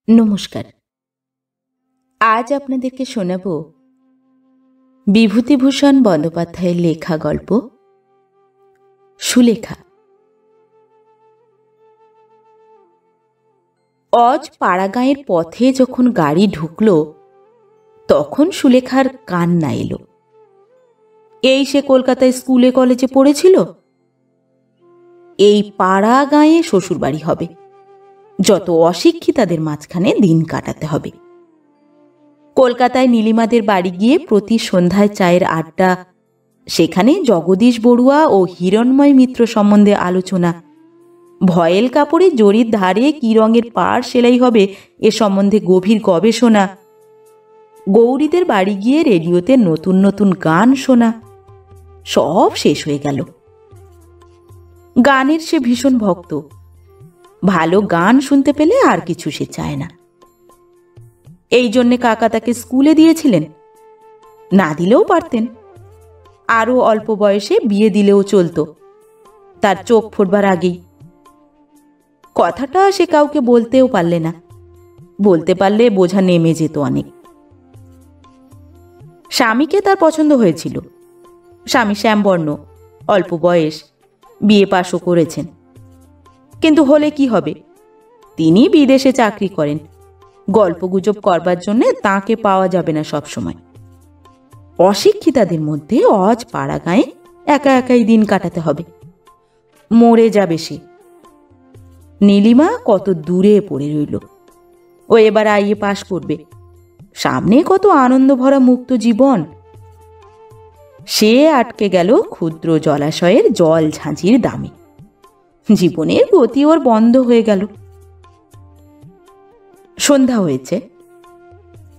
নমস্কার। আজ আপনাদেরকে শোনাব বিভূতিভূষণ বন্দ্যোপাধ্যায়ের লেখা গল্প সুলেখা। অজ পাড়াগাঁয়ের পথে যখন গাড়ি ঢুকল তখন সুলেখার কান্না এলো। এই সে কলকাতায় স্কুলে কলেজে পড়েছিল, এই পাড়া গাঁয়ে শ্বশুরবাড়ি হবে, যত অশিক্ষিতাদের মাঝখানে দিন কাটাতে হবে। কলকাতায় নীলিমাদের বাড়ি গিয়ে প্রতি সন্ধ্যায় চায়ের আড্ডা, সেখানে জগদীশ বড়ুয়া ও হিরণময় মিত্র সম্বন্ধে আলোচনা, ভয়েল কাপড়ে জরির ধারে কি রঙের পাড় সেলাই হবে এ সম্বন্ধে গভীর গবেষণা, গৌরীদের বাড়ি গিয়ে রেডিওতে নতুন নতুন গান শোনা, সব শেষ হয়ে গেল। গানের সে ভীষণ ভক্ত, ভালো গান শুনতে পেলে আর কিছু সে চায় না। এই জন্যে কাকা তাকে স্কুলে দিয়েছিলেন, না দিলেও পারতেন, আরও অল্প বয়সে বিয়ে দিলেও চলত, তার চোখ ফুটবার আগেই। কথাটা সে কাউকে বলতেও পারলে না, বলতে পারলে বোঝা নেমে যেত অনেক। স্বামীকে তার পছন্দ হয়েছিল, স্বামী শ্যামবর্ণ, অল্প বয়স, বিয়ে পাশও করেছেন। কিন্তু হলে কি হবে, তিনি বিদেশে চাকরি করেন, গল্পগুজব করবার জন্য তাকে পাওয়া যাবে না সব সময়। অশিক্ষিতাদের মধ্যে অজ পাড়া গাঁয়ে একা একাই দিন কাটাতে হবে, মরে যাবে সে। নীলিমা কত দূরে পড়ে রইল, ও এবার আইএ পাশ করবে, সামনে কত আনন্দ ভরা মুক্ত জীবন। সে আটকে গেল ক্ষুদ্র জলাশয়ের জল ঝাঁঝির দামে, জীবনের গতি ওর বন্ধ হয়ে গেল। সন্ধ্যা হয়েছে,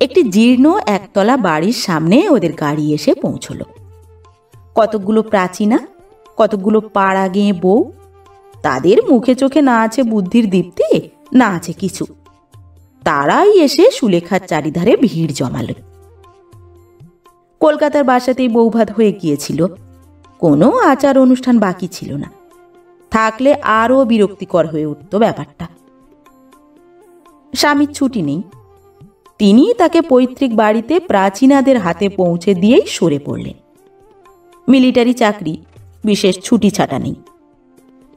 একটি জীর্ণ একতলা বাড়ির সামনে ওদের গাড়ি এসে পৌঁছল। কতকগুলো প্রাচীনা, কতকগুলো পাড়া গেঁয়ে বউ, তাদের মুখে চোখে না আছে বুদ্ধির দীপ্তি, না আছে কিছু। তারাই এসে সুলেখার চারিধারে ভিড় জমাল। কলকাতার বাসাতেই বৌভাত হয়ে গিয়েছিল, কোনো আচার অনুষ্ঠান বাকি ছিল না, থাকলে আরও বিরক্তিকর হয়ে উঠত ব্যাপারটা। স্বামীর ছুটি নেই, তিনি তাকে পৈতৃক বাড়িতে প্রাচীনাদের হাতে পৌঁছে দিয়েই সরে পড়লেন। মিলিটারি চাকরি, বিশেষ ছুটি ছাটা নেই,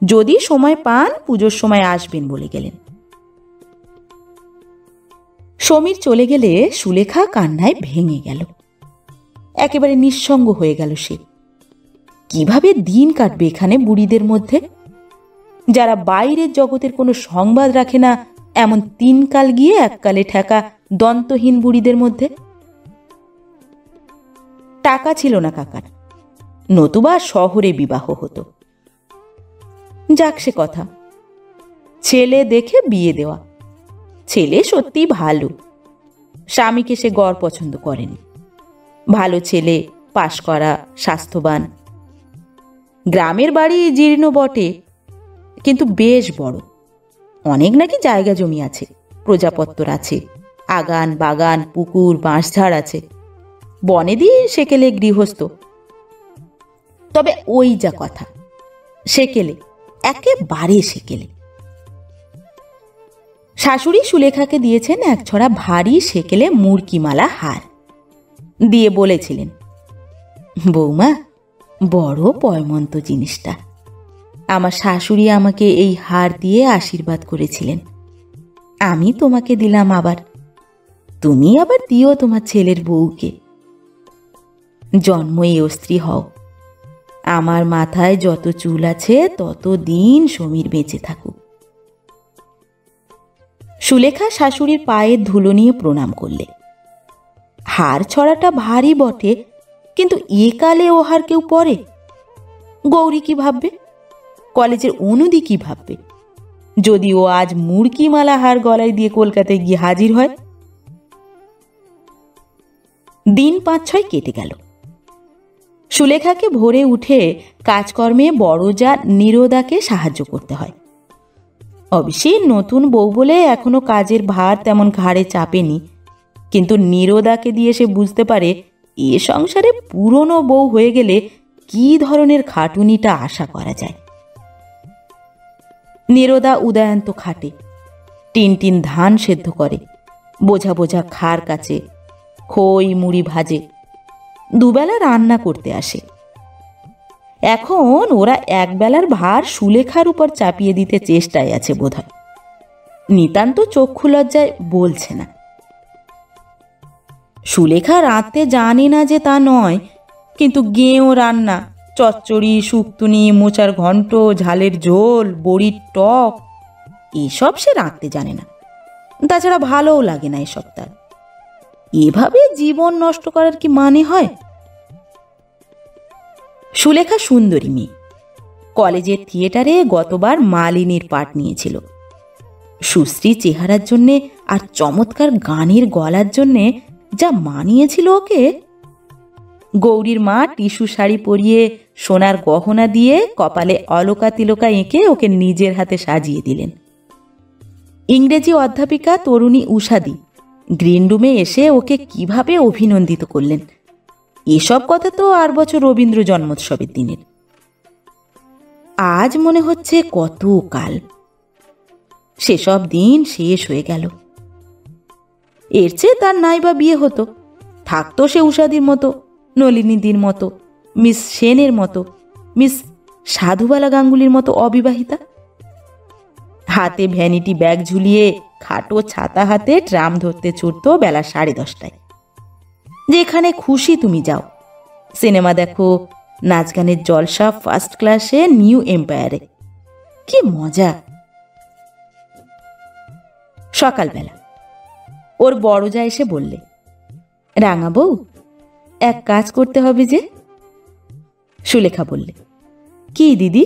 যদি সময় পান পুজোর সময় আসবেন বলে গেলেন। সমীর চলে গেলে সুলেখা কান্নায় ভেঙে গেল, একেবারে নিঃসঙ্গ হয়ে গেল সে। কিভাবে দিন কাটবে এখানে বুড়িদের মধ্যে, যারা বাইরের জগতের কোনো সংবাদ রাখে না, এমন তিন কাল গিয়ে এককালে ঠেকা দন্তহীন বুড়িদের মধ্যে? টাকা ছিল না কাকার, নতুবা শহরে বিবাহ হতো। যাক সে কথা, ছেলে দেখে বিয়ে দেওয়া। ছেলে সত্যি ভালো, স্বামীকে সে গড় পছন্দ করেনি। ভালো ছেলে, পাশ করা, স্বাস্থ্যবান। গ্রামের বাড়ি জীর্ণ বটে, কিন্তু বেশ বড়, অনেক নাকি জায়গা জমি আছে, প্রজাপত্তর আছে, আগান বাগান পুকুর বাঁশঝাড় আছে, বনেদি সেকেলে গৃহস্থ। তবে ওই যা কথা, সেকেলে, একেবারে সেকেলে। শাশুড়ি সুলেখাকে দিয়েছেন এক ছড়া ভারী সেকেলে মুরকিমালা হার, দিয়ে বলেছিলেন, বৌমা, বড় পয়মন্ত জিনিসটা। আমার শাশুড়ি আমাকে এই হার দিয়ে আশীর্বাদ করেছিলেন, আমি তোমাকে দিলাম, আবার তুমি আবার দিও তোমার ছেলের বউকে। জন্মই ও স্ত্রী হও, আমার মাথায় যত চুল আছে তত দিন সমীর বেঁচে থাকুক। সুলেখা শাশুড়ির পায়ের ধুলো নিয়ে প্রণাম করলে। হার ছড়াটা ভারী বটে, কিন্তু এ কালে ও হার কেউ পরে? গৌরী কি ভাববে, কলেজের অনুদি কি ভাববে, যদি ও আজ মুরকিমালা হার গলায় দিয়ে কলকাতায় গিয়ে হাজির হয়? দিন 5-6 কেটে গেল। সুলেখাকে ভোরে উঠে কাজকর্মে বড় যা নীরদাকে সাহায্য করতে হয়। অবশ্যই নতুন বউ বলে এখনো কাজের ভার তেমন ঘাড়ে চাপেনি, কিন্তু নীরদাকে দিয়ে সে বুঝতে পারে এ সংসারে পুরনো বউ হয়ে গেলে কি ধরনের খাটুনিটা আশা করা যায়। নীরদা উদয়ান্ত খাটে, টিন টিন ধান সেদ্ধ করে, বোঝা বোঝা খার কাচে, খই মুড়ি ভাজে, দুবেলা রান্না করতে আসে। এখন ওরা একবেলার ভার সুলেখার উপর চাপিয়ে দিতে চেষ্টায় আছে বোধহয়। নিতান্ত চক্ষু লজ্জায় বলছে না। সুলেখা রাঁধতে জানে না যে তা নয়, কিন্তু গেঁয়ো রান্না, চচ্চড়ি, শুক্তুনি, মোচার ঘন্ট, ঝালের ঝোল, বড়ির টক, এসব সে রাঁধতে জানে না। তাছাড়া ভালোও লাগে না এসব তার। এভাবে জীবন নষ্ট করার কি মানে হয়? সুলেখা সুন্দরী মেয়ে, কলেজের থিয়েটারে গতবার মালিনীর পাঠ নিয়েছিল। সুশ্রী চেহারার জন্যে আর চমৎকার গানের গলার জন্যে যা মানিয়েছিল ওকে। গৌরীর মা টিস্যু শাড়ি পরিয়ে সোনার গহনা দিয়ে কপালে অলকা তিলকা এঁকে ওকে নিজের হাতে সাজিয়ে দিলেন। ইংরেজি অধ্যাপিকা তরুণী উষাদি গ্রিন রুমে এসে ওকে কিভাবে অভিনন্দিত করলেন, এসব কথা তো আর বছর রবীন্দ্র জন্মোৎসবের দিনের। আজ মনে হচ্ছে কত কাল, সেসব দিন শেষ হয়ে গেল। এর চেয়ে তার নাইবা বিয়ে হতো, থাকতো সে উষাদির মতো, নলিনীদির মতো, মিস সেনের মতো, মিস সাধুবালা গাঙ্গুলির মতো অবিবাহিতা। হাতে ভ্যানিটি ব্যাগ ঝুলিয়ে খাটো ছাতা হাতে ট্রাম ধরতে ছুটতো বেলা 10:30টায়। যেখানে খুশি তুমি যাও, সিনেমা দেখো, নাচ গানের জলসা ফার্স্ট ক্লাসে নিউ এম্পায়ারে, কি মজা। সকালবেলা ওর বড় যা এসে বললে, রাঙা বউ, এক কাজ করতে হবে যে। সুলেখা বললে, কি দিদি?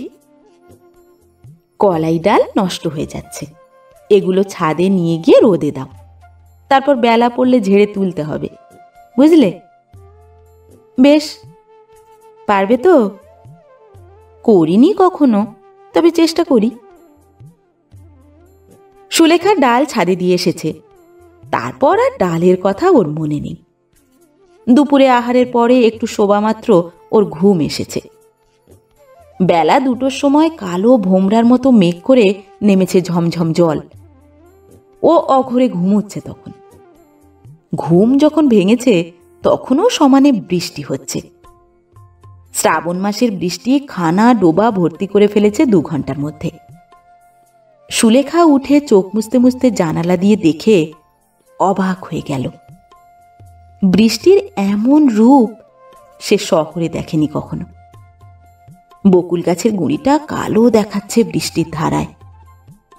কলাই ডাল নষ্ট হয়ে যাচ্ছে, এগুলো ছাদে নিয়ে গিয়ে রোদে দাও, তারপর বেলা পড়লে ঝেড়ে তুলতে হবে, বুঝলে? বেশ, পারবে তো? করিনি কখনো, তবে চেষ্টা করি। সুলেখা ডাল ছাদে দিয়ে এসেছে, তারপর আর ডালের কথা ওর মনে নেই। দুপুরে আহারের পরে একটু শোবা মাত্র ওর ঘুম এসেছে। বেলা 2টোর সময় কালো ভোমরার মতো মেঘ করে নেমেছে ঝমঝম জল। ও অঘরে ঘুমোচ্ছে তখন। ঘুম যখন ভেঙেছে তখনও সমানে বৃষ্টি হচ্ছে। শ্রাবণ মাসের বৃষ্টি খানা ডোবা ভর্তি করে ফেলেছে 2 ঘন্টার মধ্যে। সুলেখা উঠে চোখ মুছতে মুছতে জানালা দিয়ে দেখে অবাক হয়ে গেল। বৃষ্টির এমন রূপ সে শহরে দেখেনি কখনো। বকুল গাছের গুঁড়িটা কালো দেখাচ্ছে বৃষ্টির ধারায়,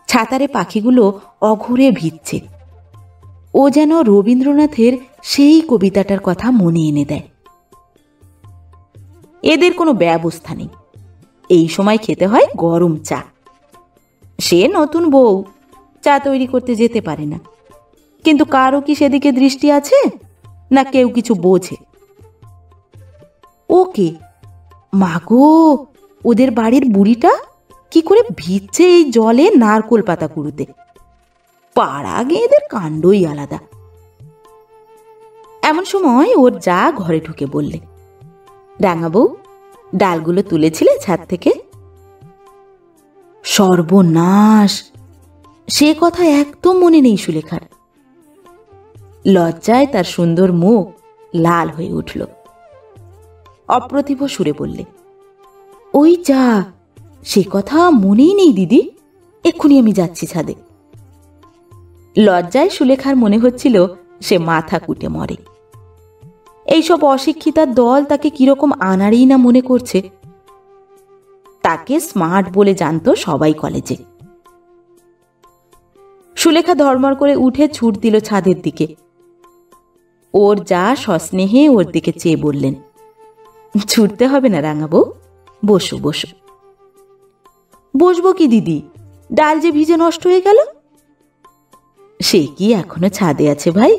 ছাতারে পাখিগুলো অঘরে ভিজছে। ও যেন রবীন্দ্রনাথের সেই কবিতাটার কথা মনে এনে দেয়। এদের কোনো ব্যবস্থা নেই, এই সময় খেতে হয় গরম চা। সে নতুন বউ, চা তৈরি করতে যেতে পারে না, কিন্তু কারও কি সেদিকে দৃষ্টি আছে? না কেউ কিছু বোঝে? ওকে মাগো, ওদের বাড়ির বুড়িটা কি করে ভিজছে এই জলে নারকোল পাতা কুড়ুতে। পাড়া গেঁদের কাণ্ডই আলাদা। এমন সময় ওর যা ঘরে ঢুকে বললে, রাঙাবউ, ডালগুলো তুলেছিলে ছাদ থেকে? সর্বনাশ, সে কথা একদম মনে নেই সুলেখার। লজ্জায় তার সুন্দর মুখ লাল হয়ে উঠল। অপ্রতিভ সুরে বললে, ওই যা, সে কথা মনেই নেই দিদি, এক্ষুনি আমি যাচ্ছি ছাদে। লজ্জায় সুলেখার মনে হচ্ছিল সে মাথা কুটে মরে। এইসব অশিক্ষিতার দল তাকে কিরকম আনাড়েই না মনে করছে। তাকে স্মার্ট বলে জানতো সবাই কলেজে। সুলেখা ধর্মর করে উঠে ছুট দিল ছাদের দিকে। ওর যা সস্নেহে ওর দিকে চেয়ে বললেন, ছুটতে হবে না রাঙাবউ, বসো বসো। বসবো কি দিদি, ডাল যে ভিজে নষ্ট হয়ে গেল। সে কি এখনো ছাদে আছে ভাই?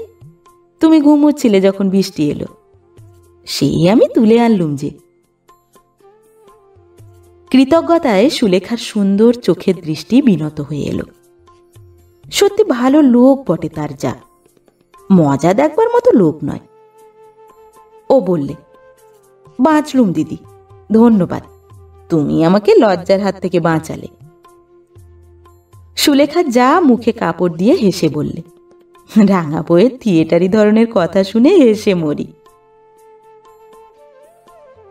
তুমি ঘুমোচ্ছিলে যখন বৃষ্টি এলো, সেই আমি তুলে আনলুম যে। কৃতজ্ঞতায় সুলেখার সুন্দর চোখের দৃষ্টি বিনত হয়ে এলো। সত্যি ভালো লোক বটে তার যা, মজা দেখবার মতো লোক নয়। ও বললে, বাঁচলুম দিদি, ধন্যবাদ, তুমি আমাকে লজ্জার হাত থেকে বাঁচালে। সুলেখা যা মুখে কাপড় দিয়ে হেসে বললে, রাঙা বইয়ের থিয়েটারি ধরনের কথা শুনে হেসে মরি।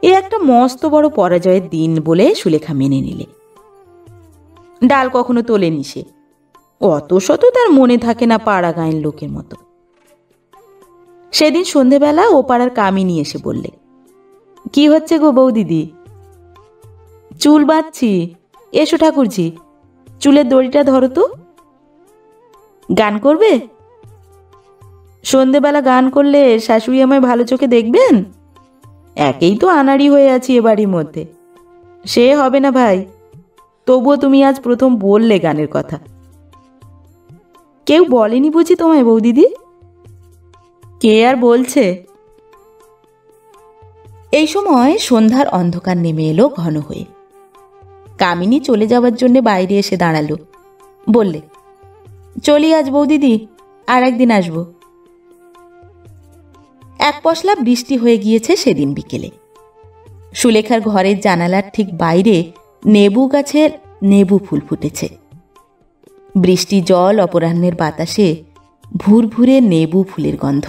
এ একটা মস্ত বড় পরাজয়ের দিন বলে সুলেখা মেনে নিলে। ডাল কখনো তোলেনি সে, অত শত তার মনে থাকে না পাড়া গাঁয়ের লোকের মতো। সেদিন সন্ধেবেলা ও পাড়ার কামিনী এসে বললে, কি হচ্ছে গো বৌদিদি? চুল বাঁধছি, এসো ঠাকুরজি, চুলের দড়িটা ধরো তো। গান করবে? সন্ধেবেলা গান করলে শাশুড়ি আমায় ভালো চোখে দেখবেন? একেই তো আনাড়ি হয়ে আছি এ বাড়ির মধ্যে, সে হবে না ভাই। তবুও তুমি আজ প্রথম বললে গানের কথা। কেউ বলেনি বুঝি তোমায় বৌদিদি? কে আর বলছে। এই সময় সন্ধ্যার অন্ধকার নেমে এলো ঘন হয়ে। কামিনী চলে যাওয়ার জন্য বাইরে এসে দাঁড়ালো, বললে, চলি আজ বৌদিদি, আর একদিন আসবো। এক পশলা বৃষ্টি হয়ে গিয়েছে সেদিন বিকেলে। সুলেখার ঘরের জানালার ঠিক বাইরে নেবু গাছের নেবু ফুল ফুটেছে। বৃষ্টি জল অপরাহ্নের বাতাসে ভুরভুরে নেবু ফুলের গন্ধ।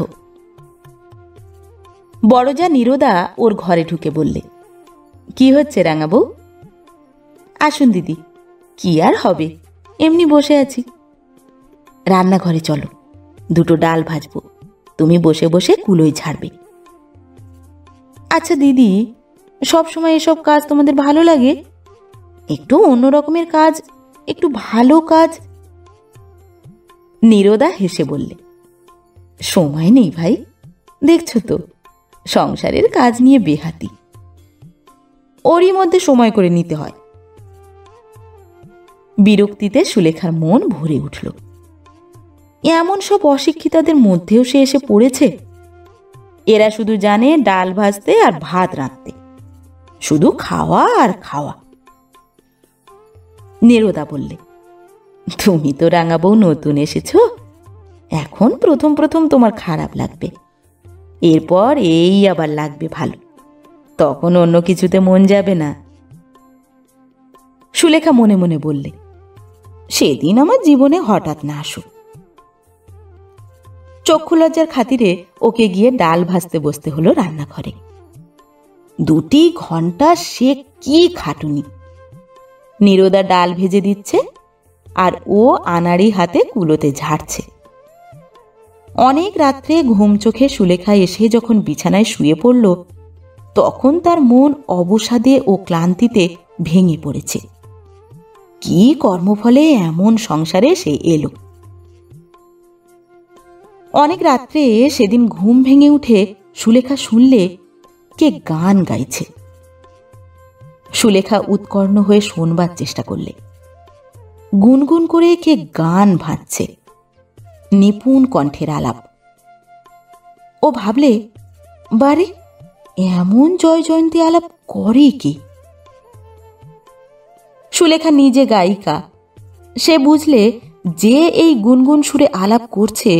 বড়জা নীরদা ওর ঘরে ঢুকে বললে, কি হচ্ছে রাঙাবউ? আসুন দিদি, কি আর হবে, এমনি বসে আছি। রান্নাঘরে চলো, দুটো ডাল ভাজবো, তুমি বসে বসে কুলোই ঝাড়বে। আচ্ছা দিদি, সব সময় এসব কাজ তোমাদের ভালো লাগে? একটু অন্য রকমের কাজ, একটু ভালো কাজ। নীরদা হেসে বললে, সময় নেই ভাই, দেখছো তো সংসারের কাজ নিয়ে বেহাতি, ওরই মধ্যে সময় করে নিতে হয়। বিরক্তিতে সুলেখার মন ভরে উঠল। এমন সব অশিক্ষিতাদের মধ্যেও সে এসে পড়েছে। এরা শুধু জানে ডাল ভাজতে আর ভাত রাঁধতে, শুধু খাওয়া আর খাওয়া। নীরদা বললে, তুমি তো রাঙাবউ নতুন এসেছ, এখন প্রথম প্রথম তোমার খারাপ লাগবে, এরপর এই আবার লাগবে ভালো, তখন অন্য কিছুতে মন যাবে না। সুলেখা মনে মনে বললে, সেদিন আমার জীবনে হঠাৎ না আসুক। চক্ষু লজ্জার খাতিরে ওকে গিয়ে ডাল ভাজতে বসতে হলো রান্নাঘরে। 2 ঘন্টা সে কি খাটুনি। নীরদা ডাল ভেজে দিচ্ছে আর ও আনাড়ি হাতে কুলোতে ঝাড়ছে। অনেক রাত্রে ঘুম চোখে সুলেখা এসে যখন বিছানায় শুয়ে পড়ল, তখন তার মন অবসাদে ও ক্লান্তিতে ভেঙে পড়েছে। কি কর্মফলে এমন সংসারে সে এলো। অনেক রাত্রে সেদিন ঘুম ভেঙে উঠে সুলেখা শুনলে কে গান গাইছে। সুলেখা উৎকর্ণ হয়ে শোনবার চেষ্টা করলে। গুনগুন করে কে গান ভাঁজছে, নিপুণ কণ্ঠের আলাপ। ও ভাবলে, বারে এমন জয় জয়ন্তী আলাপ করে কি? সুলেখা নিজে গায়িকা, সে বুঝলে যে এই গুনগুন সুরে আলাপ করছে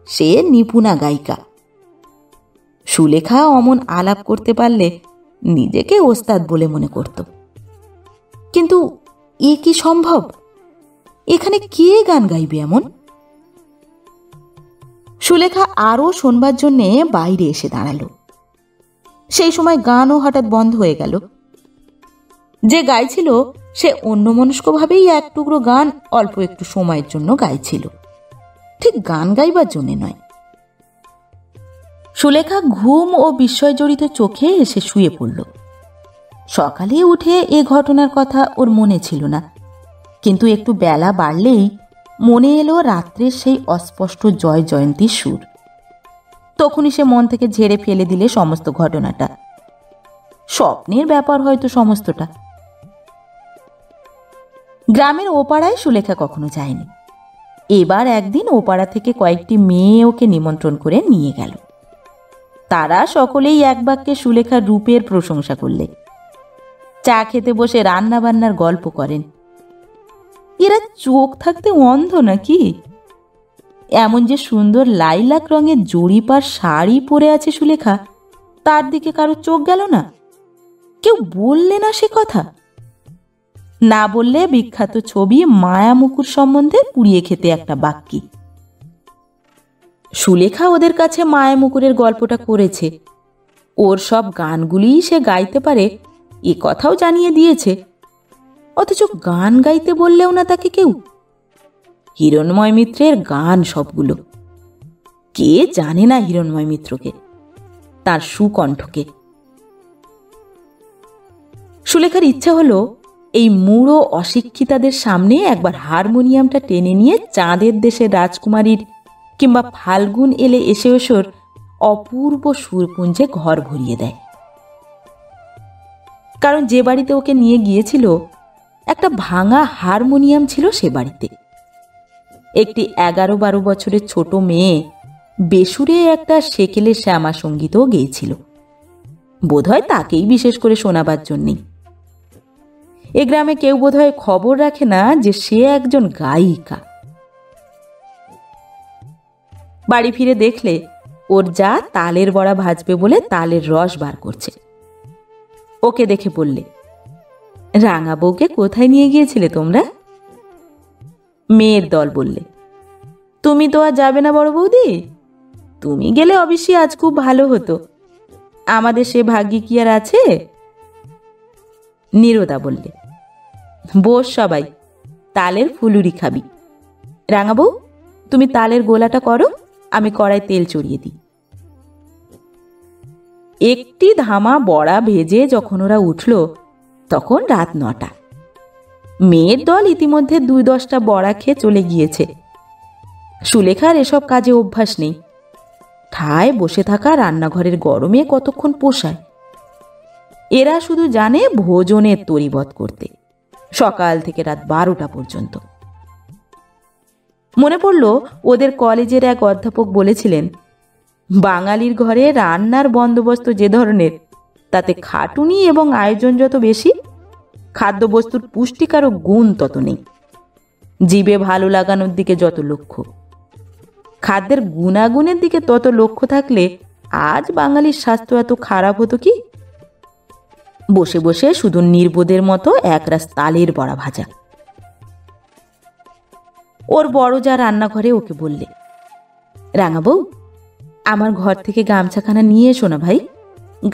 সে নিপুণা গায়িকা। সুলেখা অমন আলাপ করতে পারলে নিজেকে ওস্তাদ বলে মনে করত। কিন্তু এ কি সম্ভব? এখানে কে গান গাইবে এমন? সুলেখা আরো শোনবার জন্যে বাইরে এসে দাঁড়ালো। সেই সময় গানও হঠাৎ বন্ধ হয়ে গেল। যে গাইছিল সে অন্যমনস্কভাবেই এক টুকরো গান অল্প একটু সময়ের জন্য গাইছিল, ঠিক গান গাইবার জন্যে নয়। সুলেখা ঘুম ও বিস্ময় জড়িত চোখে এসে শুয়ে পড়ল। সকালে উঠে এ ঘটনার কথা ওর মনে ছিল না, কিন্তু একটু বেলা বাড়লেই মনে এলো রাত্রের সেই অস্পষ্ট জয় জয়ন্তীর সুর। তখনই সে মন থেকে ঝেড়ে ফেলে দিলে সমস্ত ঘটনাটা। স্বপ্নের ব্যাপার হয়তো সমস্তটা। গ্রামের ওপাড়ায় সুলেখা কখনো যায়নি। এবার একদিন ওপাড়া থেকে কয়েকটি মেয়ে ওকে নিমন্ত্রণ করে নিয়ে গেল। তারা সকলেই এক বাক্যে সুলেখার রূপের প্রশংসা করলে। চা খেতে বসে রান্না বান্নার গল্প করেন। এরা চোখ থাকতে অন্ধ নাকি? এমন যে সুন্দর লাইলাক রঙের জরিপার শাড়ি পরে আছে সুলেখা, তার দিকে কারো চোখ গেল না? কেউ বললে না সে কথা? না বললে বিখ্যাত ছবি মায়ামুকুর সম্বন্ধে পুড়িয়ে খেতে একটা বাক্যি। সুলেখা ওদের কাছে মায়ামুকুরের গল্পটা করেছে, ওর সব গানগুলিই সে গাইতে পারে এ কথাও জানিয়ে দিয়েছে। অথচ গান গাইতে বললেও না তাকে কেউ। হিরণময় মিত্রের গান সবগুলো। কে জানে না হিরণময় মিত্রকে, তার সুকণ্ঠকে। সুলেখার ইচ্ছা হলো এই মূঢ় অশিক্ষিতাদের সামনে একবার হারমোনিয়ামটা টেনে নিয়ে চাঁদের দেশের রাজকুমারীর কিংবা ফাল্গুন এলে এসে ওসর অপূর্ব সুরপুঞ্জে ঘর ভরিয়ে দেয়। কারণ যে বাড়িতে ওকে নিয়ে গিয়েছিল একটা ভাঙা হারমোনিয়াম ছিল সে বাড়িতে। একটি 11-12 বছরের ছোট মেয়ে বেসুরে একটা সেকেলে শ্যামা সঙ্গীতও গেয়েছিল, বোধহয় তাকেই বিশেষ করে শোনাবার জন্যেই। এ গ্রামে কেউ বোধহয় খবর রাখে না যে সে একজন গায়িকা। বাড়ি ফিরে দেখলে ওর যা তালের বড়া ভাজবে বলে তালের রস বার করছে। ওকে দেখে বললে, রাঙা বউকে কোথায় নিয়ে গিয়েছিলে তোমরা? মেয়ের দল বললে, তুমি তো আর যাবে না বড় বৌদি? তুমি গেলে অবশ্যই আজ খুব ভালো হতো, আমাদের সে ভাগ্যে কি আর আছে? নীরদা বললে, বস সবাই, তালের ফুলুরি খাবি। রাঙা বউ, তুমি তালের গোলাটা করো, আমি কড়াই তেল চড়িয়ে দিই। একটি ধামা বড়া ভেজে যখন ওরা উঠল তখন রাত 9টা। মেয়ের দল ইতিমধ্যে 2-10টা বড়া খেয়ে চলে গিয়েছে। সুলেখার এসব কাজে অভ্যাস নেই। ঠায় বসে থাকা রান্নাঘরের গরমে কতক্ষণ পোষায়। এরা শুধু জানে ভোজনের তরিবধ করতে, সকাল থেকে রাত 12টা পর্যন্ত। মনে পড়ল ওদের কলেজের এক অধ্যাপক বলেছিলেন, বাঙালির ঘরে রান্নার বন্দোবস্ত যে ধরনের, তাতে খাটুনি এবং আয়োজন যত বেশি, খাদ্যবস্তুর পুষ্টিকার ও গুণ তত নেই। জিভে ভালো লাগানোর দিকে যত লক্ষ্য, খাদ্যের গুণাগুণের দিকে তত লক্ষ্য থাকলে আজ বাঙালির স্বাস্থ্য এত খারাপ হতো কি? বসে বসে শুধু নির্বোধের মতো একরাশ তালের বড়া ভাজা। ওর বড় যা রান্নাঘরে ওকে বললে, রাঙা বউ, আমার ঘর থেকে গামছাখানা নিয়ে এসো না ভাই,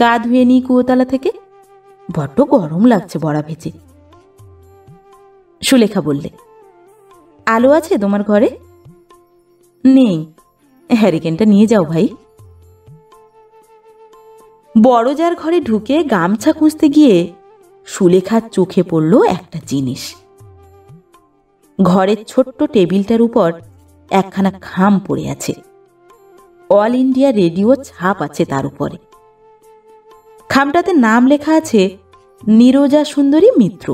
গা ধুয়ে নিই কুয়োতলা থেকে, বড্ড গরম লাগছে বড়া ভেজে। সুলেখা বললে, আলো আছে তোমার ঘরে? নেই, হ্যারিকেনটা নিয়ে যাও ভাই। বড় যার ঘরে ঢুকে গামছা খুঁজতে গিয়ে সুলেখার চোখে পড়ল একটা জিনিস। ঘরের ছোট্ট টেবিলটার উপর একখানা খাম পড়ে আছে। অল ইন্ডিয়া রেডিও ছাপ আছে তার উপরে। খামটাতে নাম লেখা আছে নীরজা সুন্দরী মিত্র,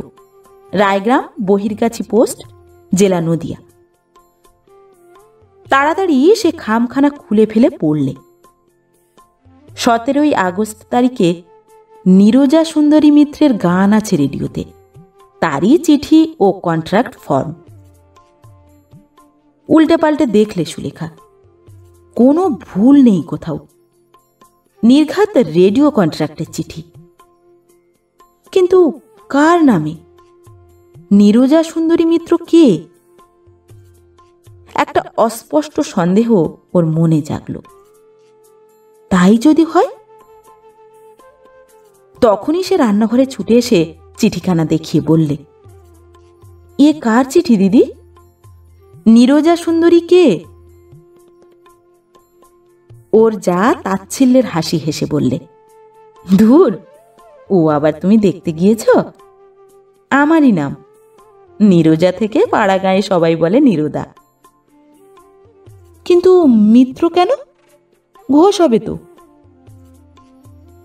রায়গ্রাম, বহির্গাছি পোস্ট, জেলা নদিয়া। তাড়াতাড়ি সে খামখানা খুলে ফেলে পড়লে। 17ই আগস্ট তারিখে নীরজা সুন্দরী মিত্রের গান আছে রেডিওতে, তারই চিঠি ও কন্ট্রাক্ট ফর্ম। উল্টে পাল্টে দেখলে সুলেখা, কোনো ভুল নেই কোথাও। নির্ঘাত রেডিও কন্ট্রাক্টের চিঠি, কিন্তু কার নামে? নীরজা সুন্দরী মিত্র কে? একটা অস্পষ্ট সন্দেহ ওর মনে জাগল। তাই যদি হয়? তখনই সে রান্নাঘরে ছুটে এসে চিঠিখানা দেখিয়ে বললে, এ কার চিঠি দিদি? নীরজা সুন্দরী কে? ওর যা তাচ্ছিল্যের হাসি হেসে বললে, ধুর, ও আবার তুমি দেখতে গিয়েছ? আমারই নাম নীরজা থেকে পাড়া গাঁয়ে সবাই বলে নীরদা। কিন্তু মিত্র কেন? ঘোষ হবে তো।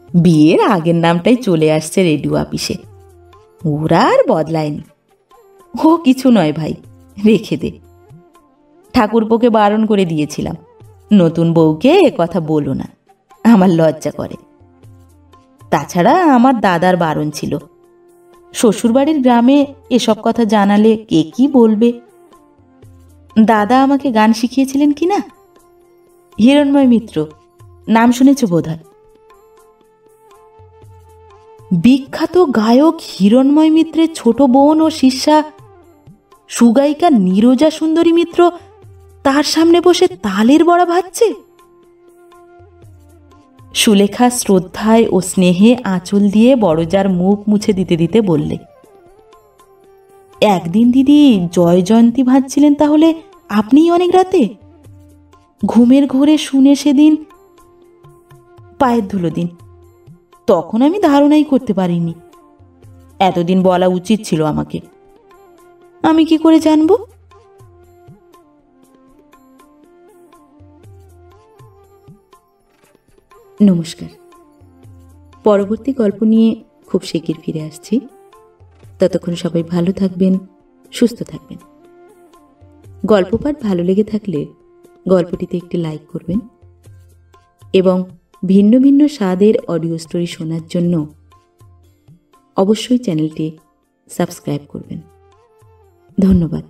বিয়ের আগের নামটাই চলে আসছে রেডিও অফিসে, ওরা আর বদলায়নি। ও কিছু নয় ভাই, রেখে দে। ঠাকুরপোকে বারণ করে দিয়েছিলাম, নতুন বউকে এ কথা বলো না, আমার লজ্জা করে। তাছাড়া আমার দাদার বারণ ছিল, শ্বশুরবাড়ির গ্রামে এসব কথা জানালে কে কি বলবে। দাদা আমাকে গান শিখিয়েছিলেন কিনা, হিরণময় মিত্র, নাম শুনেছ বোধহয়। বিখ্যাত গায়ক হিরণময় মিত্রের ছোট বোন ও শিষ্যা সুগায়িকা নীরজা সুন্দরী মিত্র তার সামনে বসে তালের বড়া ভাজছে। সুলেখা শ্রদ্ধায় ও স্নেহে আঁচল দিয়ে বড়জার মুখ মুছে দিতে দিতে বললে, একদিন দিদি জয় জয়ন্তী ভাজছিলেন, তাহলে আপনিই অনেক রাতে? ঘুমের ঘোরে শুনে সেদিন পায়ের ধুলো দিন। তখন আমি ধারণাই করতে পারিনি। এতদিন বলা উচিত ছিল আমাকে। আমি কি করে জানব? নমস্কার। পরবর্তী গল্প নিয়ে খুব শিগগির ফিরে আসছি। ততক্ষণ সবাই ভালো থাকবেন, সুস্থ থাকবেন। গল্প পাঠ ভালো লেগে থাকলে গল্পটিতে একটি লাইক করবেন এবং ভিন্ন ভিন্ন স্বাদের অডিও স্টোরি শোনার জন্য অবশ্যই চ্যানেলটি সাবস্ক্রাইব করবেন। ধন্যবাদ।